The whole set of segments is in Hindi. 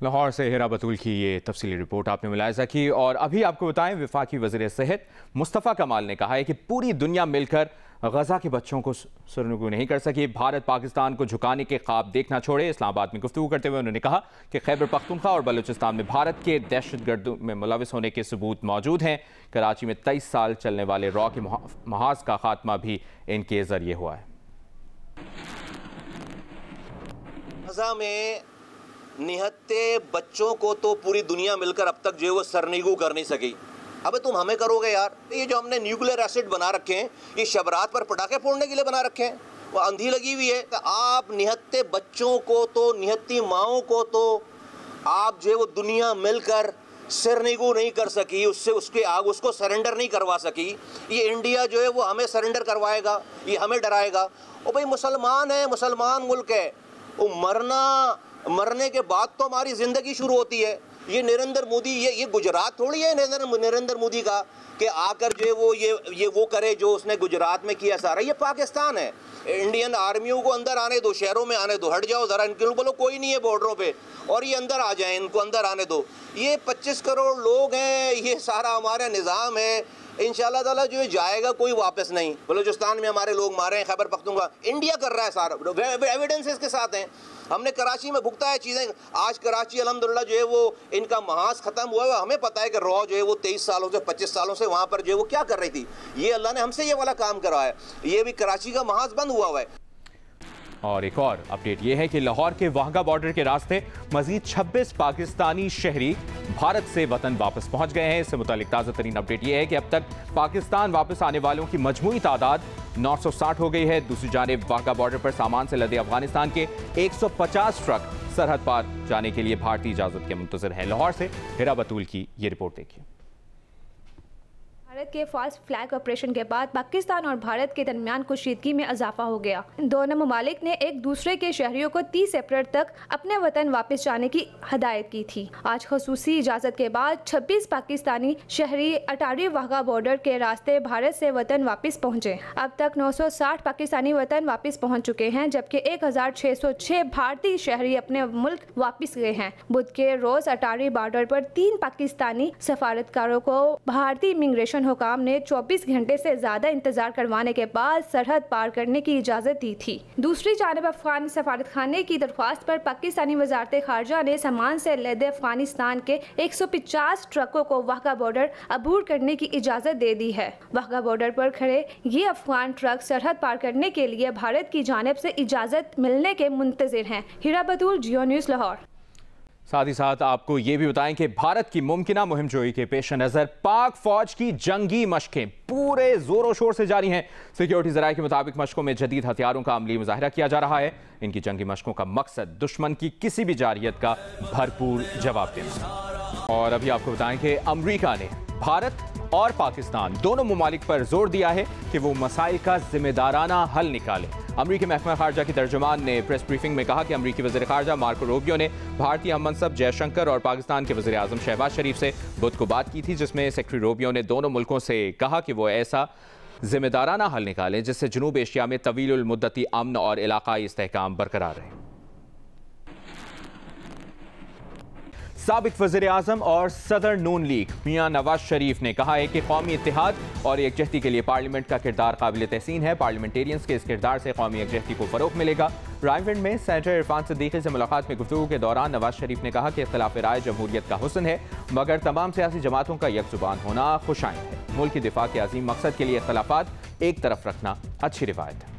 लाहौर से हिरा बतूल की ये तफसीली रिपोर्ट आपने मुलाहिजा की। और अभी आपको बताएं, वफाकी वज़ीर सेहत मुस्तफ़ा कमाल ने कहा है कि पूरी दुनिया मिलकर गजा के बच्चों को सरनगू नहीं कर सकी। भारत पाकिस्तान को झुकाने के ख्वाब देखना छोड़े। इस्लामाबाद में गुफ्तगू करते हुए उन्होंने कहा कि खैबर पख्तूनख्वा और बलूचिस्तान में भारत के दहशतगर्द में मुलविस होने के सबूत मौजूद हैं। कराची में 23 साल चलने वाले रॉ के महाज का खात्मा भी इनके जरिए हुआ है। गजा में निहत्ते बच्चों को तो पूरी दुनिया मिलकर अब तक जो है वो सरनिगू कर नहीं सकी। अबे तुम हमें करोगे यार। ये जो हमने न्यूक्लियर एसिड बना रखे हैं, ये शबरात पर पटाखे फोड़ने के लिए बना रखे हैं, वो आंधी लगी हुई है। तो आप निहत्ते बच्चों को तो, निहत्ती माओं को तो आप जो है वो दुनिया मिलकर सरनिगू नहीं कर सकी, उससे उसके आग उसको सरेंडर नहीं करवा सकी। ये इंडिया जो है वो हमें सरेंडर करवाएगा, ये हमें डराएगा। और भाई मुसलमान है, मुसलमान मुल्क है, वो मरने के बाद तो हमारी ज़िंदगी शुरू होती है। ये नरेंद्र मोदी, ये गुजरात थोड़ी है नरेंद्र मोदी का कि आकर जो है वो ये वो करे जो उसने गुजरात में किया सारा। ये पाकिस्तान है। इंडियन आर्मियों को अंदर आने दो, शहरों में आने दो। हट जाओ ज़रा, इनके बोलो कोई नहीं है बॉर्डरों पे, और ये अंदर आ जाएं, इनको अंदर आने दो। ये 25 करोड़ लोग हैं, ये सारा हमारा निज़ाम है। इंशाल्लाह ताला जो है जाएगा कोई वापस नहीं। बलूचिस्तान में हमारे लोग मारे हैं, खैबर पख्तूनख्वा इंडिया कर रहा है सारा, एविडेंस इसके साथ हैं। हमने कराची में भुगता है चीज़ें। आज कराची अल्हम्दुलिल्लाह जो है वो इनका महाज ख़त्म हुआ है। हमें पता है कि रॉ जो है वो 23 सालों से 25 सालों से वहाँ पर जो है वो क्या कर रही थी। ये अल्लाह ने हमसे ये वाला काम करा है। ये भी कराची का महाज बंद हुआ है। और एक और अपडेट ये है कि लाहौर के वाहगा बॉर्डर के रास्ते मजीद 26 पाकिस्तानी शहरी भारत से वतन वापस पहुंच गए हैं। इससे मुतालिक ताज़ा तरीन अपडेट ये है कि अब तक पाकिस्तान वापस आने वालों की मजमूई तादाद 960 हो गई है। दूसरी जानिब वाहगा बॉर्डर पर सामान से लदे अफगानिस्तान के 150 ट्रक सरहद पार जाने के लिए भारतीय इजाजत के मुंतज़िर हैं। लाहौर से हिरा बतूल की ये रिपोर्ट देखिए। भारत के फास्ट फ्लैग ऑपरेशन के बाद पाकिस्तान और भारत के दरमियान कुशीदगी में इजाफा हो गया। दोनों ममालिक ने एक दूसरे के शहरियों को 30 अप्रैल तक अपने वतन वापस जाने की हदायत की थी। आज खसूसी इजाज़त के बाद 26 पाकिस्तानी शहरी अटारी वाघा बॉर्डर के रास्ते भारत से वतन वापस पहुँचे। अब तक 960 पाकिस्तानी वतन वापस पहुँच चुके हैं, जबकि 1606 भारतीय शहरी अपने मुल्क वापस गए हैं। बुध के रोज अटारी बॉर्डर पर 3 पाकिस्तानी सफारतकारों को भारतीय इमिग्रेशन हुकाम ने 24 घंटे से ज्यादा इंतजार करवाने के बाद सरहद पार करने की इजाजत दी थी। दूसरी जानब अफगान सफारतखाने की दरख्वास्त पर पाकिस्तानी वजारत खारजा ने सामान से लदे अफगानिस्तान के 150 ट्रकों को वाघा बॉर्डर अबूर करने की इजाजत दे दी है। वाघा बॉर्डर पर खड़े ये अफगान ट्रक सरहद पार करने के लिए भारत की जानिब से इजाजत मिलने के मुंतजिर हैं। हिरा बतूल, जियो न्यूज़, लाहौर। साथ ही साथ आपको ये भी बताएं कि भारत की मुमकिना मुहिम जोई के पेश नजर पाक फौज की जंगी मशकें पूरे जोरों शोर से जारी हैं। सिक्योरिटी जराये के मुताबिक मशकों में जदीद हथियारों का अमली मुजाहिरा किया जा रहा है। इनकी जंगी मशकों का मकसद दुश्मन की किसी भी जारियत का भरपूर जवाब देना। और अभी आपको बताएं कि अमरीका ने भारत और पाकिस्तान दोनों ममालिक पर जोर दिया है कि वो मसाइल का जिम्मेदाराना हल निकालें। अमरीकी महकमा खारजा की तर्जुमान ने प्रेस ब्रीफिंग में कहा कि अमरीकी वज़ीर खारजा मार्को रूबियो ने भारतीय हम मनसब जयशंकर और पाकिस्तान के वज़ीर आज़म शहबाज शरीफ से बुध को बात की थी, जिसमें सेक्रेटरी रूबियो ने दोनों मुल्कों से कहा कि वो ऐसा जिम्मेदाराना हल निकालें जिससे जनूब एशिया में तवील मुद्दती अमन और इलाकाई इस्तेहकाम बरकरार रहे। साबिक वज़ीर आज़म और सदर नून लीग मियां नवाज शरीफ ने कहा है कि कौमी इत्तेहाद और यकजहती के लिए पार्लियामेंट का किरदार काबिल तहसीन है। पार्लियामेंटेरियंस के इस किरदार से कौमी यकजहती को फ़रोग़ मिलेगा। रायविंड में सेनेटर इरफान सिद्दीकी से मुलाकात में गुफ्तगू के दौरान नवाज शरीफ ने कहा कि इख्तिलाफ राय जमहूरियत का हुस्न है, मगर तमाम सियासी जमातों का यकजुबान होना खुशाइंद है। मुल्क की दिफा के अजीम मकसद के लिए इख्तिलाफात एक तरफ रखना अच्छी रिवायत है।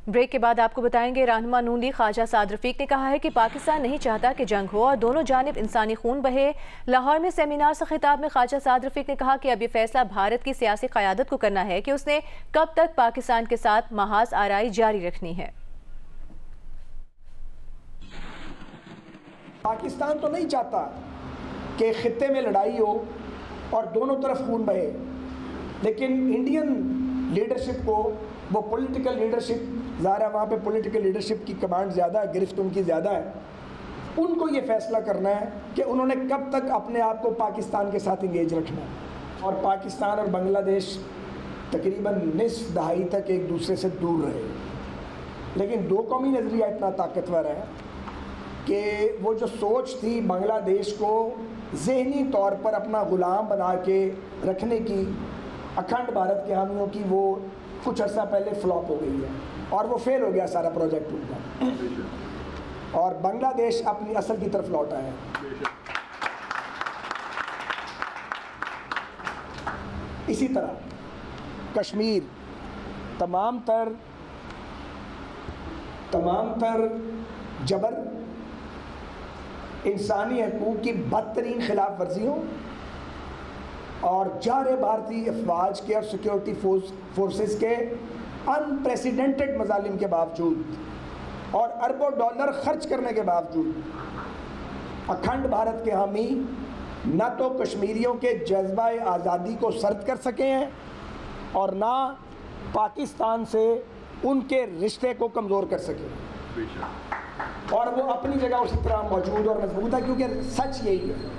ब्रेक के बाद आपको बताएंगे रहनुमा नून लीग ख्वाजा साद रफीक ने कहा है कि पाकिस्तान नहीं चाहता कि जंग हो और दोनों जानिब इंसानी खून बहे। लाहौर में सेमिनार से खिताब में ख्वाजा साद रफीक ने कहा कि अब यह फैसला भारत की सियासी क़यादत को करना है कि उसने कब तक पाकिस्तान के साथ महाज आराई जारी रखनी है। पाकिस्तान तो नहीं चाहता कि खित्ते में लड़ाई हो और दोनों तरफ खून बहे, लेकिन इंडियन लीडरशिप को वो पॉलिटिकल लीडरशिप, ज़ाहिर वहाँ पे पॉलिटिकल लीडरशिप की कमांड ज़्यादा है, गिरफ्त उनकी ज़्यादा है। उनको ये फैसला करना है कि उन्होंने कब तक अपने आप को पाकिस्तान के साथ इंगेज रखना है। और पाकिस्तान और बांग्लादेश तकरीबन निस्फ दहाई तक एक दूसरे से दूर रहे। लेकिन दो कौमी नज़रिया इतना ताकतवर है कि वो जो सोच थी बांग्लादेश को ज़हनी तौर पर अपना ग़ुलाम बना के रखने की अखंड भारत के हामियों की, वो कुछ अर्सा पहले फ्लॉप हो गई है और वो फेल हो गया सारा प्रोजेक्ट उनका, और बांग्लादेश अपनी असल की तरफ लौटा है। इसी तरह कश्मीर तमाम तर जबर, इंसानी हकूक़ की बदतरीन खिलाफ वर्जियों और जारे भारतीय अफवाज के और सिक्योरिटी फोर्सेस के अनप्रेसिडेंटेड मजालिम के बावजूद और अरबों डॉलर खर्च करने के बावजूद अखंड भारत के हामी न तो कश्मीरियों के जज्बा आज़ादी को सर्द कर सके हैं और ना पाकिस्तान से उनके रिश्ते को कमज़ोर कर सके, और वो अपनी जगह उसी तरह मौजूद और मजबूत है, क्योंकि सच यही है।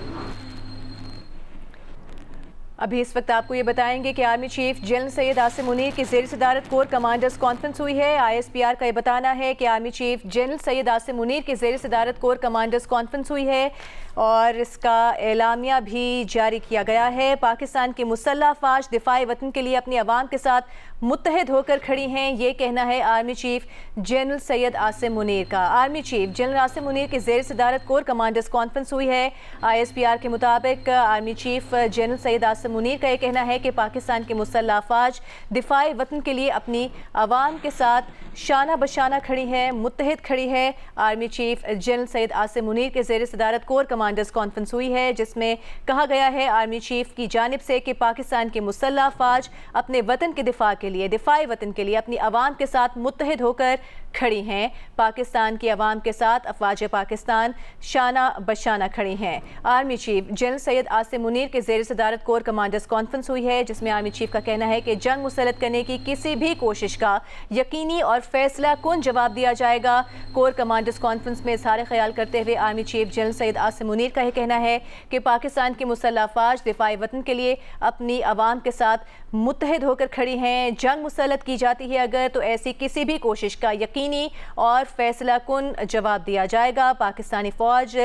अभी इस वक्त आपको ये बताएंगे कि army chief general Syed Asim Munir की ज़ेर सदारत कोर कमांडर्स कॉन्फ्रेंस हुई है। ISPR का ये बताना है कि army chief general Syed Asim Munir की ज़ेर सदारत कोर कमांडर्स कॉन्फ्रेंस हुई है और इसका एलामिया भी जारी किया गया है। पाकिस्तान की मुसल्लह अफ़वाज दिफाए वतन के लिए अपनी आवाम के साथ मुत्तहिद होकर खड़ी हैं, ये कहना है army chief general Syed Asim Munir का। Army chief general Asim Munir की ज़ेर सदारत कोर कमांडर्स कॉन्फ्रेंस हुई है। ISPR के मुताबिक army chief general Syed Asim Munir का यह कहना है कि पाकिस्तान की मुसल्लह अफ़वाज दिफाए वतन के लिए अपनी आवाम के साथ शाना बशाना खड़ी है, मुत्तहिद खड़ी है। Army chief general Syed Asim Munir के ज़ेर सदारत कोर कमांडर्स कॉन्फ्रेंस हुई है, जिसमें कहा गया है आर्मी चीफ की जानिब से कि पाकिस्तान की मुसल्लह अफ़वाज अपने वतन के दिफा के लिए, दिफाए वतन के लिए अपनी आवाम के साथ मुत्तहिद होकर खड़ी हैं। पाकिस्तान की आवाम के साथ अफवाज पाकिस्तान शाना बशाना खड़ी हैं। Army chief general Syed Asim Munir के ज़ेर सदारत कोर कमांडर्स कॉन्फ्रेंस हुई है, जिसमें आर्मी चीफ का कहना है कि जंग मुसल्लत करने की किसी भी कोशिश का यकीनी और फैसला कुन जवाब दिया जाएगा। कोर कमांडर्स कॉन्फ्रेंस में इज़हार ख्याल करते हुए army chief general Syed Asim Munir का यह कहना है कि पाकिस्तान की मुसल्लह अफ़वाज दिफाए वतन के लिए अपनी आवाम के साथ मुत्तहिद होकर खड़ी हैं। जंग मुसल्लत की जाती है अगर, तो ऐसी किसी भी कोशिश का यकीनी और फैसला कुन जवाब दिया जाएगा। पाकिस्तानी फ़ौज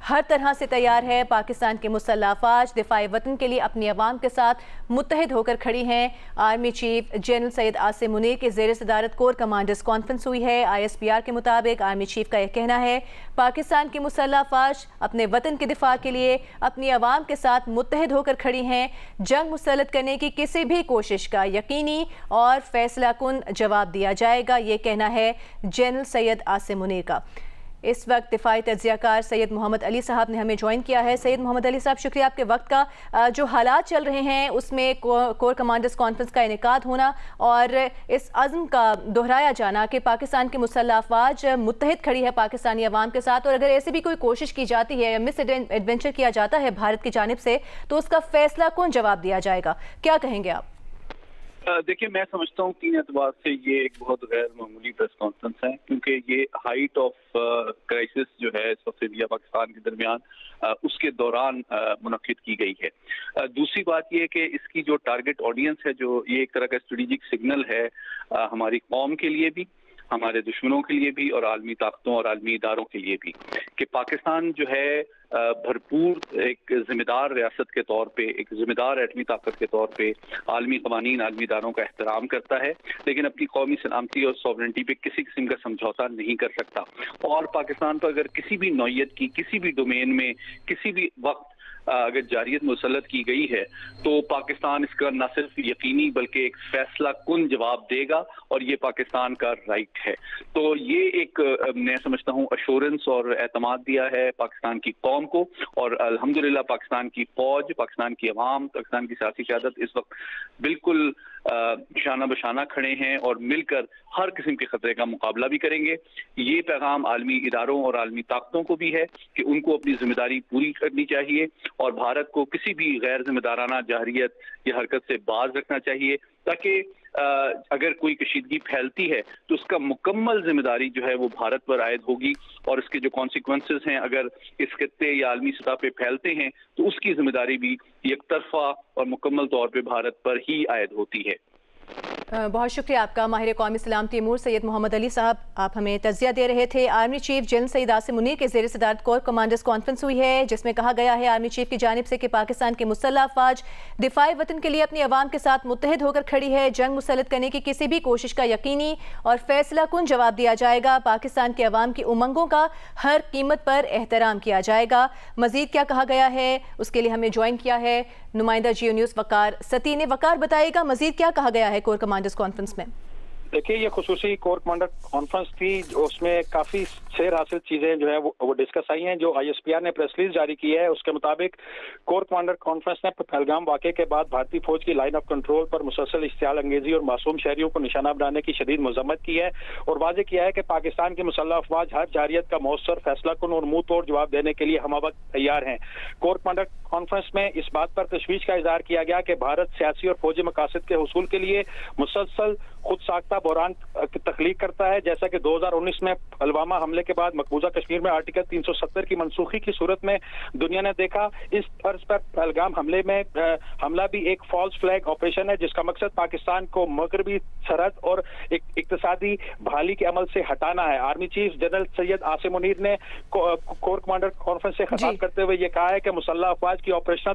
हर तरह से तैयार है। पाकिस्तान के मुसल्लह अफ़वाज दिफाए वतन के लिए अपनी आवाम के साथ मुत्तहिद होकर खड़ी हैं। Army chief general Syed Asim Munir के ज़ेर सदारत कोर कमांडर्स कॉन्फ्रेंस हुई है। ISPR के मुताबिक आर्मी चीफ का यह कहना है पाकिस्तान की मुसल्लह अफ़वाज अपने वतन के दिफा के लिए अपनी आवाम के साथ मुत्तहिद होकर खड़ी हैं। जंग मुसल्लत करने की किसी भी कोशिश का यकीनी और फैसला कुन जवाब दिया जाएगा, ये कहना है जनरल सैयद आसिम मुनीर का। इस वक्त दिफाई तज्ज़ियाकार सैयद मोहम्मद अली साहब ने हमें ज्वाइन किया है। सैयद मोहम्मद अली साहब, शुक्रिया आपके वक्त का। जो हालात चल रहे हैं उसमें कोर कमांडर्स कॉन्फ्रेंस का इनेकाद होना और इस अज़्म का दोहराया जाना कि पाकिस्तान की मुसल्लह अफ़वाज मुत्तहिद खड़ी है पाकिस्तानी अवाम के साथ, और अगर ऐसी भी कोई कोशिश की जाती है या मिस एडवेंचर किया जाता है भारत की जानिब से, तो उसका फैसला कौन जवाब दिया जाएगा, क्या कहेंगे आप? देखिए, मैं समझता हूँ 3 एतबार से ये एक बहुत गैर मामूली प्रेस कॉन्फ्रेंस है, क्योंकि ये हाइट ऑफ क्राइसिस जो है इस वक्त इंडिया पाकिस्तान के दरमियान उसके दौरान मुनक्किद की गई है। दूसरी बात ये कि इसकी जो टारगेट ऑडियंस है, जो ये एक तरह का स्ट्रेटेजिक सिग्नल है हमारी कौम के लिए भी, हमारे दुश्मनों के लिए भी और आलमी ताकतों और आलमी इदारों के लिए भी, कि पाकिस्तान जो है भरपूर एक जिम्मेदार रियासत के तौर पे, एक जिम्मेदार एटमी ताकत के तौर पे आलमी कवानीन, आलमी इदारों का एहतराम करता है, लेकिन अपनी कौमी सलामती और सॉवरेंटी पे किसी किस्म का समझौता नहीं कर सकता। और पाकिस्तान पर अगर किसी भी नौयत की, किसी भी डोमेन में, किसी भी वक्त अगर जारियत मुसल्लत की गई है, तो पाकिस्तान इसका न सिर्फ यकीनी बल्कि एक फैसला कुन जवाब देगा, और ये पाकिस्तान का राइट है। तो ये एक मैं समझता हूँ अश्योरेंस और एतमाद दिया है पाकिस्तान की कौम को, और अल्हम्दुलिल्लाह पाकिस्तान की फौज, पाकिस्तान की अवाम, पाकिस्तान की सियासी क़यादत इस वक्त बिल्कुल शाना बशाना खड़े हैं और मिलकर हर किस्म के खतरे का मुकाबला भी करेंगे। ये पैगाम आलमी इदारों और आलमी ताकतों को भी है कि उनको अपनी जिम्मेदारी पूरी करनी चाहिए और भारत को किसी भी गैर जिम्मेदाराना जाहिरियत या हरकत से बाज रखना चाहिए, ताकि अगर कोई कशीदगी फैलती है तो उसका मुकम्मल जिम्मेदारी जो है वो भारत पर आयद होगी, और इसके जो कॉन्सिक्वेंसेस हैं अगर इस खित्ते या आलमी सतह पे फैलते हैं तो उसकी जिम्मेदारी भी एक तरफा और मुकम्मल तौर पे भारत पर ही आयद होती है। बहुत शुक्रिया आपका। माहिर कौमी सलामती अमूर सैयद मोहम्मद अली साहब, आप हमें तज़िया दे रहे थे। Army chief general Saeed Asim Munir के ज़ेर सदारत कोर कमांडर्स कॉन्फ्रेंस हुई है, जिसमें कहा गया है आर्मी चीफ की जानिब से कि पाकिस्तान की मुसल्लह अफवाज दिफाई वतन के लिए अपनी अवाम के साथ मुत्तहिद होकर खड़ी है। जंग मुसल्लत करने की किसी भी कोशिश का यकीनी और फैसला कुन जवाब दिया जाएगा। पाकिस्तान के अवाम की उमंगों का हर कीमत पर एहतराम किया जाएगा। मजीद क्या कहा गया है, उसके लिए हमें ज्वाइन किया है नुमाइंदा जियो न्यूज़ वकार सती ने। वकार, बताइएगा मजीद क्या कहा गया है कोर कमांडर्स कॉन्फ्रेंस में? देखिए, ये खुसूसी कोर कमांडर कॉन्फ्रेंस थी, उसमें काफी शेर हासिल चीजें जो है वो डिस्कस आई हैं। जो ISPR ने प्रेस रिलीज जारी की है उसके मुताबिक कोर कमांडर कॉन्फ्रेंस ने पहलगाम वाक़े के बाद भारतीय फौज की लाइन ऑफ कंट्रोल पर मुसलसल इश्तियाल अंगेजी और मासूम शहरियों को निशाना बनाने की शदीद मजम्मत की है और वाज़ेह किया है कि पाकिस्तान की मुसल्लह अफवाज हर जारियत का मौसर फैसला कुन और मुंह तोड़ जवाब देने के लिए हमवक्त तैयार हैं। कोर कमांडर कॉन्फ्रेंस में इस बात पर तशवीश का इजहार किया गया कि भारत सियासी और फौजी मकासद के हुसूल के लिए मुसलसल खुद साख्ता बहरान की तख्लीक करता है। जैसा कि 2019 में पुलवामा हमले के बाद मकबूजा कश्मीर में आर्टिकल 370 की मनसूखी की सूरत में दुनिया ने देखा। इस तर्ज पर पहलगाम हमला भी एक फॉल्स फ्लैग ऑपरेशन है, जिसका मकसद पाकिस्तान को मगरबी सरहद और इक्तिसादी बहाली के अमल से हटाना है। Army chief general Syed Asim Munir ने कोर कमांडर कॉन्फ्रेंस से खिताब करते हुए ये कहा है कि मुसल्लह अफवाज की ऑपरेशनल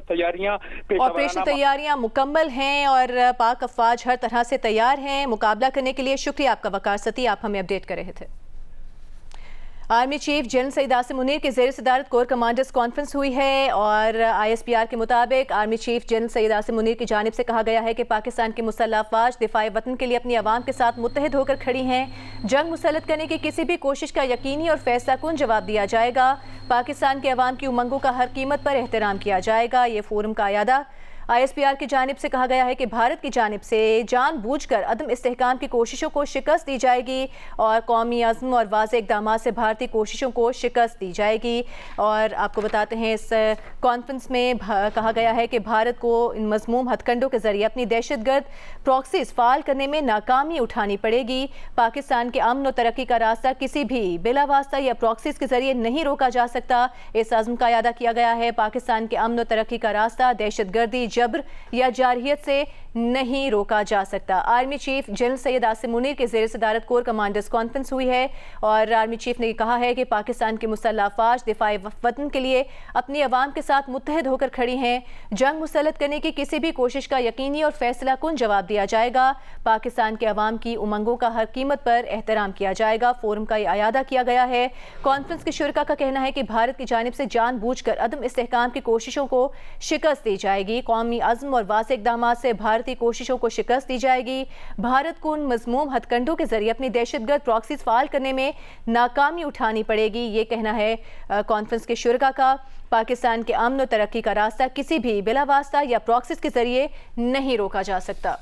तैयारियां मुकम्मल हैं और पाक अफवाज हर तरह से तैयार हैं मुकाबला करने के लिए। शुक्रिया आपका वकार सती, आप हमें अपडेट कर रहे थे। Army chief general Saeed Asim Munir के ज़ेर सदारत कोर कमांडर्स कॉन्फ्रेंस हुई है और ISPR के मुताबिक army chief general Saeed Asim Munir की जानिब से कहा गया है कि पाकिस्तान की मुसल्लह अफवाज दिफाई वतन के लिए अपनी अवाम के साथ मुत्तहिद होकर खड़ी हैं। जंग मुसल्लत करने की किसी भी कोशिश का यकीनी और फैसला कुन जवाब दिया जाएगा। पाकिस्तान के अवाम की उमंगों का हर कीमत पर एहतराम किया जाएगा। ये फोरम का अयादा ISPR की जानिब से कहा गया है कि भारत की जानिब से जानबूझकर अदम इस्तेहकाम की कोशिशों को शिकस्त दी जाएगी और कौमी अज़्म और वाज़ेह इक़दामात से भारतीय कोशिशों को शिकस्त दी जाएगी। और आपको बताते हैं इस कॉन्फ्रेंस में कहा गया है कि भारत को इन मज़मूम हथकंडों के ज़रिए अपनी दहशतगर्द प्रॉक्सीज़ फ़ाल करने में नाकामी उठानी पड़ेगी। पाकिस्तान के अमन और तरक्की का रास्ता किसी भी बिला वास्ता या प्रॉक्सीज़ के ज़रिए नहीं रोका जा सकता। इस अज़्म का अयादा किया गया है। पाकिस्तान के अमन और तरक्की का रास्ता दहशतगर्दी, जबर या जारहियत से नहीं रोका जा सकता। Army chief general Syed Asim Munir के ज़ेर सदारत कोर कमांडर्स कॉन्फ्रेंस हुई है और आर्मी चीफ ने कहा है कि पाकिस्तान की मुसल्लह अफवाज दिफाई वतन के लिए अपनी अवाम के साथ मुत्तहिद होकर खड़ी हैं। जंग मुसल्लत करने की किसी भी कोशिश का यकीनी और फैसला कुन जवाब दिया जाएगा। पाकिस्तान के अवाम की उमंगों का हर कीमत पर एहतराम किया जाएगा। फोरम का अयादा किया गया है। कॉन्फ्रेंस के शुरका का कहना है कि भारत की जानिब से जानबूझकर अदम इस्तेहकाम की कोशिशों को शिकस्त दी जाएगी। कौमी अज़्म और वाज़ेह इक़दामात से भारतीय कोशिशों को शिकस्त दी जाएगी। भारत को उन मज़मूम हथकंडों के जरिए अपनी दहशतगर्द प्रॉक्सीज़ फ़ाल करने में नाकामी उठानी पड़ेगी। ये कहना है कॉन्फ्रेंस के शुरका का। पाकिस्तान के अमन और तरक्की का रास्ता किसी भी बिला वास्ता या प्रॉक्सीज़ के जरिए नहीं रोका जा सकता।